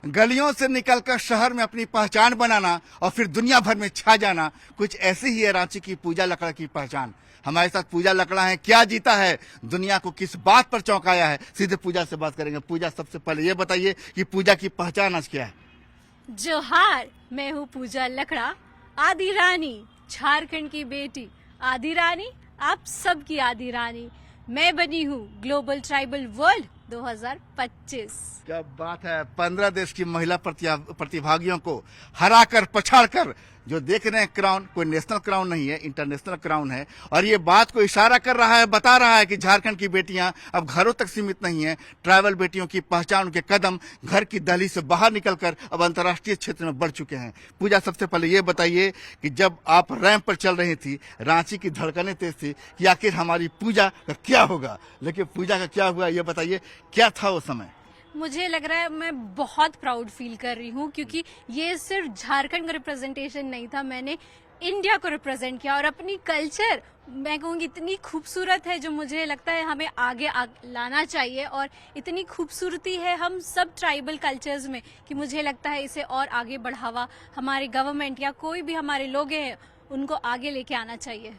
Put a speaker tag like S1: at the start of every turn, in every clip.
S1: गलियों से निकलकर शहर में अपनी पहचान बनाना और फिर दुनिया भर में छा जाना, कुछ ऐसी ही है रांची की पूजा लकड़ा की पहचान। हमारे साथ पूजा लकड़ा है। क्या जीता है, दुनिया को किस बात पर चौंकाया है, सीधे पूजा से बात करेंगे। पूजा, सबसे पहले ये बताइए कि पूजा की पहचान आज क्या है?
S2: जोहार, मैं हूँ पूजा लकड़ा, आदि रानी, झारखंड की बेटी। आदि रानी, आप सबकी आदि रानी। मैं बनी हूँ ग्लोबल ट्राइबल वर्ल्ड 2025।
S1: क्या बात है। 15 देश की महिला प्रतिभागियों को हराकर, पछाड़कर जो देख रहे हैं क्राउन, कोई नेशनल क्राउन नहीं है, इंटरनेशनल क्राउन है। और ये बात को इशारा कर रहा है, बता रहा है कि झारखंड की बेटियां अब घरों तक सीमित नहीं है। ट्राइबल बेटियों की पहचान, उनके कदम घर की दहलीज से बाहर निकलकर अब अंतर्राष्ट्रीय क्षेत्र में बढ़ चुके हैं। पूजा, सबसे पहले ये बताइए कि जब आप रैंप पर चल रही थी, रांची की धड़कनें तेज थी कि आखिर हमारी पूजा का क्या होगा, लेकिन पूजा का क्या हुआ ये बताइए, क्या था वो समय?
S2: मुझे लग रहा है मैं बहुत प्राउड फील कर रही हूँ, क्योंकि ये सिर्फ झारखंड का रिप्रेजेंटेशन नहीं था, मैंने इंडिया को रिप्रेजेंट किया। और अपनी कल्चर, मैं कहूँगी इतनी खूबसूरत है, जो मुझे लगता है हमें आगे लाना चाहिए। और इतनी खूबसूरती है हम सब ट्राइबल कल्चर्स में कि मुझे लगता है इसे और आगे बढ़ावा हमारे गवर्नमेंट या कोई भी हमारे लोग हैं उनको आगे लेके आना चाहिए।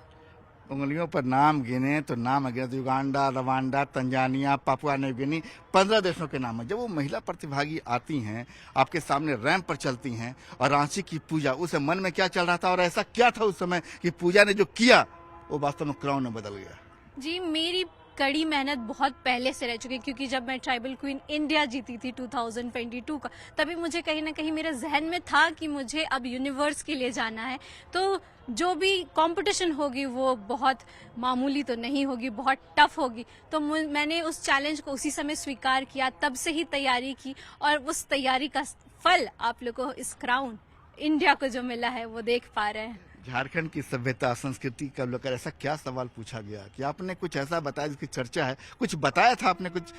S1: उंगलियों पर नाम गिने तो नाम आ गया, Uganda, Rwanda, Tanzania, Papua New Guinea, 15 देशों के नाम है। जब वो महिला प्रतिभागी आती हैं, आपके सामने रैंप पर चलती हैं, और रांची की पूजा, उसे मन में क्या चल रहा था और ऐसा क्या था उस समय कि पूजा ने जो किया वो वास्तव में क्राउन में बदल गया?
S2: जी, मेरी कड़ी मेहनत बहुत पहले से रह चुकी है, क्योंकि जब मैं ट्राइबल क्वीन इंडिया जीती थी 2022 का, तभी मुझे कहीं ना कहीं मेरे जहन में था कि मुझे अब यूनिवर्स के लिए जाना है। तो जो भी कंपटीशन होगी वो बहुत मामूली तो नहीं होगी, बहुत टफ होगी। तो मैंने उस चैलेंज को उसी समय स्वीकार किया, तब से ही तैयारी की, और उस तैयारी का फल आप लोगों को इस क्राउन इंडिया को जो मिला है वो देख पा रहे हैं।
S1: झारखंड की सभ्यता, संस्कृति का लेकर ऐसा क्या सवाल पूछा गया कि आपने कुछ ऐसा बताया जिसकी चर्चा है? कुछ बताया था आपने, कुछ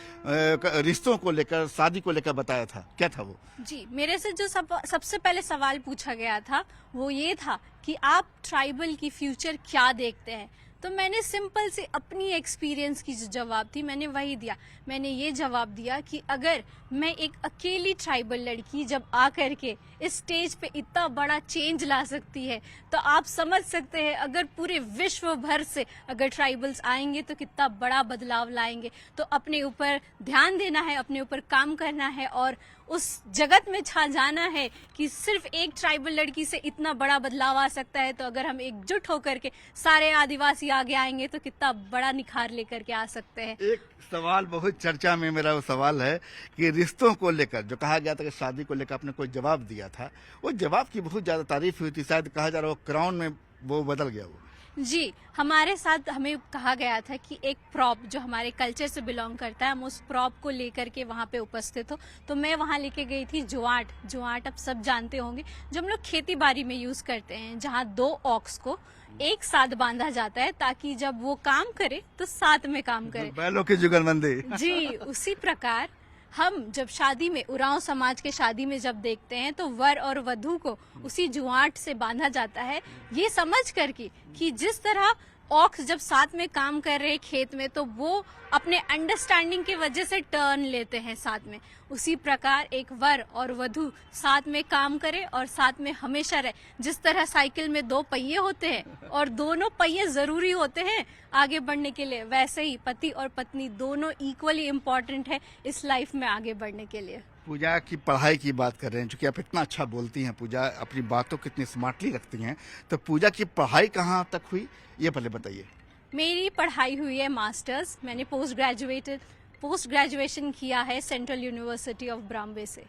S1: रिश्तों को लेकर, शादी को लेकर बताया था, क्या था वो?
S2: जी, मेरे से जो सबसे पहले सवाल पूछा गया था वो ये था कि आप ट्राइबल की फ्यूचर क्या देखते हैं। तो मैंने सिंपल से अपनी एक्सपीरियंस की जो जवाब थी मैंने वही दिया। मैंने ये जवाब दिया कि अगर मैं एक अकेली ट्राइबल लड़की जब आकर के इस स्टेज पे इतना बड़ा चेंज ला सकती है, तो आप समझ सकते हैं अगर पूरे विश्व भर से अगर ट्राइबल्स आएंगे तो कितना बड़ा बदलाव लाएंगे। तो अपने ऊपर ध्यान देना है, अपने ऊपर काम करना है और उस जगत में छा जाना है कि सिर्फ एक ट्राइबल लड़की से इतना बड़ा बदलाव आ सकता है। तो अगर हम एकजुट होकर के सारे आदिवासी आगे आएंगे तो कितना बड़ा निखार लेकर के आ सकते हैं।
S1: एक सवाल बहुत चर्चा में मेरा वो सवाल है कि रिश्तों को लेकर जो कहा गया था कि शादी को लेकर आपने कोई जवाब दिया था, वो जवाब की बहुत ज्यादा तारीफ हुई थी, शायद कहा जा रहा वो क्राउन में वो बदल गया। वो
S2: जी, हमारे साथ हमें कहा गया था कि एक प्रॉप जो हमारे कल्चर से बिलोंग करता है, हम उस प्रॉप को लेकर के वहाँ पे उपस्थित हो। तो मैं वहाँ लेके गई थी जुआट। जुआट आप सब जानते होंगे, जो हम लोग खेती बाड़ी में यूज करते हैं, जहाँ 2 ऑक्स को एक साथ बांधा जाता है ताकि जब वो काम करे तो साथ में काम करे,
S1: बैलों की जुगलबंदी।
S2: जी, उसी प्रकार हम जब शादी में, उरांव समाज के शादी में जब देखते हैं तो वर और वधू को उसी जुआट से बांधा जाता है, ये समझ करके कि जिस तरह ऑक्स जब साथ में काम कर रहे हैं खेत में तो वो अपने अंडरस्टैंडिंग की वजह से टर्न लेते हैं साथ में, उसी प्रकार एक वर और वधू साथ में काम करे और साथ में हमेशा रहे। जिस तरह साइकिल में 2 पहिए होते हैं और दोनों पहिए जरूरी होते हैं आगे बढ़ने के लिए, वैसे ही पति और पत्नी दोनों इक्वली इम्पोर्टेंट है इस लाइफ में आगे बढ़ने के लिए।
S1: पूजा की पढ़ाई की बात कर रहे हैं, क्योंकि आप इतना अच्छा बोलती हैं, पूजा अपनी बातों को इतनी स्मार्टली रखती हैं, तो पूजा की पढ़ाई कहाँ तक हुई ये पहले बताइए।
S2: मेरी पढ़ाई हुई है मास्टर्स, मैंने पोस्ट ग्रेजुएशन किया है सेंट्रल यूनिवर्सिटी ऑफ ब्राम्बे से।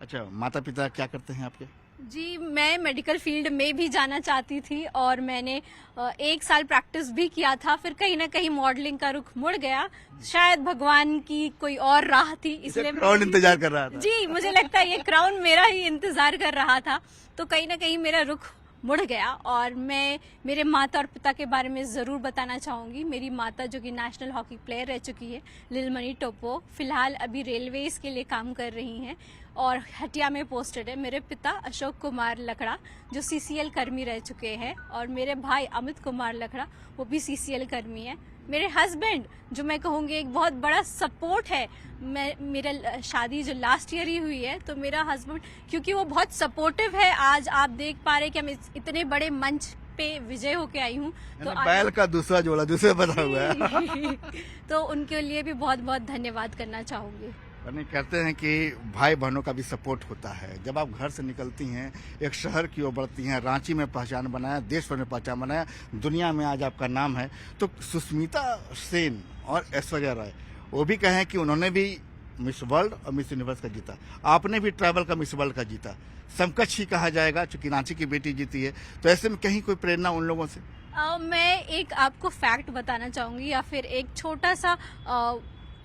S1: अच्छा, माता पिता क्या करते हैं आपके?
S2: जी, मैं मेडिकल फील्ड में भी जाना चाहती थी और मैंने 1 साल प्रैक्टिस भी किया था, फिर कहीं ना कहीं मॉडलिंग का रुख मुड़ गया। शायद भगवान की कोई और राह थी, इसलिए
S1: क्राउन इंतजार कर रहा था।
S2: जी, मुझे लगता है ये क्राउन मेरा ही इंतजार कर रहा था, तो कहीं ना कहीं मेरा रुख मुड़ गया। और मैं मेरे माता और पिता के बारे में ज़रूर बताना चाहूँगी। मेरी माता जो कि नेशनल हॉकी प्लेयर रह चुकी है, लीलमणि टोप्पो, फिलहाल अभी रेलवेज के लिए काम कर रही हैं और हटिया में पोस्टेड है। मेरे पिता अशोक कुमार लकड़ा जो CCL कर्मी रह चुके हैं, और मेरे भाई अमित कुमार लकड़ा वो भी CCL कर्मी है। मेरे हस्बैंड जो मैं कहूँगी एक बहुत बड़ा सपोर्ट है। मेरा शादी जो लास्ट ईयर ही हुई है, तो मेरा हस्बैंड क्योंकि वो बहुत सपोर्टिव है, आज आप देख पा रहे कि हम इतने बड़े मंच पे विजय होके आई हूँ। तो
S1: बैल का दूसरा जोड़ा दूसरे बना हुआ है।
S2: तो उनके लिए भी बहुत बहुत धन्यवाद करना चाहूंगी।
S1: यानी कहते हैं कि भाई बहनों का भी सपोर्ट होता है। जब आप घर से निकलती हैं, एक शहर की ओर बढ़ती हैं, रांची में पहचान बनाया, देश भर में पहचान बनाया, दुनिया में आज आपका नाम है, तो सुष्मिता सेन और ऐश्वर्या राय वो भी कहें कि उन्होंने भी मिस वर्ल्ड और मिस यूनिवर्स का जीता, आपने भी ट्रैवल का मिस वर्ल्ड का जीता, समकक्ष ही कहा जाएगा चूंकि रांची की बेटी जीती है। तो ऐसे में कहीं कोई प्रेरणा उन लोगों से?
S2: मैं एक आपको फैक्ट बताना चाहूंगी या फिर एक छोटा सा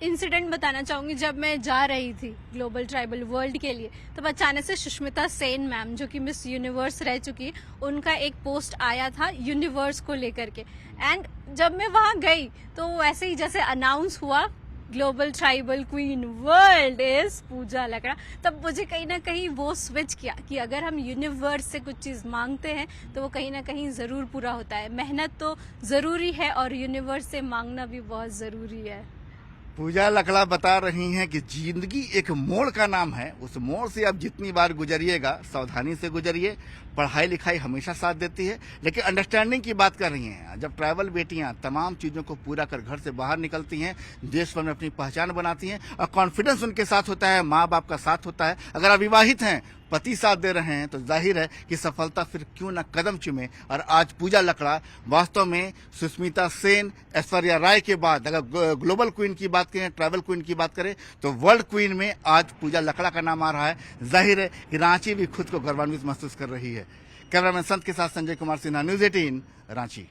S2: इंसिडेंट बताना चाहूंगी। जब मैं जा रही थी ग्लोबल ट्राइबल वर्ल्ड के लिए, तब अचानक से सुष्मिता सेन मैम जो कि मिस यूनिवर्स रह चुकी है, उनका एक पोस्ट आया था यूनिवर्स को लेकर के। एंड जब मैं वहां गई तो वैसे ही जैसे अनाउंस हुआ global tribal queen world is Puja Lakra, तब मुझे कहीं ना कहीं वो स्विच किया कि अगर हम यूनिवर्स से कुछ चीज मांगते हैं तो वो कहीं ना कहीं जरूर पूरा होता है। मेहनत तो जरूरी है और यूनिवर्स से मांगना भी बहुत जरूरी है।
S1: पूजा लकड़ा बता रही हैं कि जिंदगी एक मोड़ का नाम है, उस मोड़ से आप जितनी बार गुजरिएगा सावधानी से गुजरिए। पढ़ाई लिखाई हमेशा साथ देती है, लेकिन अंडरस्टैंडिंग की बात कर रही हैं। जब ट्रैवल बेटियां तमाम चीज़ों को पूरा कर घर से बाहर निकलती हैं, देश भर में अपनी पहचान बनाती हैं और कॉन्फिडेंस उनके साथ होता है, माँ बाप का साथ होता है। अगर आप विवाहित हैं, पति साथ दे रहे हैं, तो जाहिर है कि सफलता फिर क्यों न कदम चूमे। और आज पूजा लकड़ा वास्तव में सुष्मिता सेन, ऐश्वर्या राय के बाद अगर ग्लोबल क्वीन की बात करें, ट्रैवल क्वीन की बात करें, तो वर्ल्ड क्वीन में आज पूजा लकड़ा का नाम आ रहा है। जाहिर है कि रांची भी खुद को गौरवान्वित महसूस कर रही है। कैमरामैन संत के साथ संजय कुमार सिन्हा, न्यूज़ 18 रांची।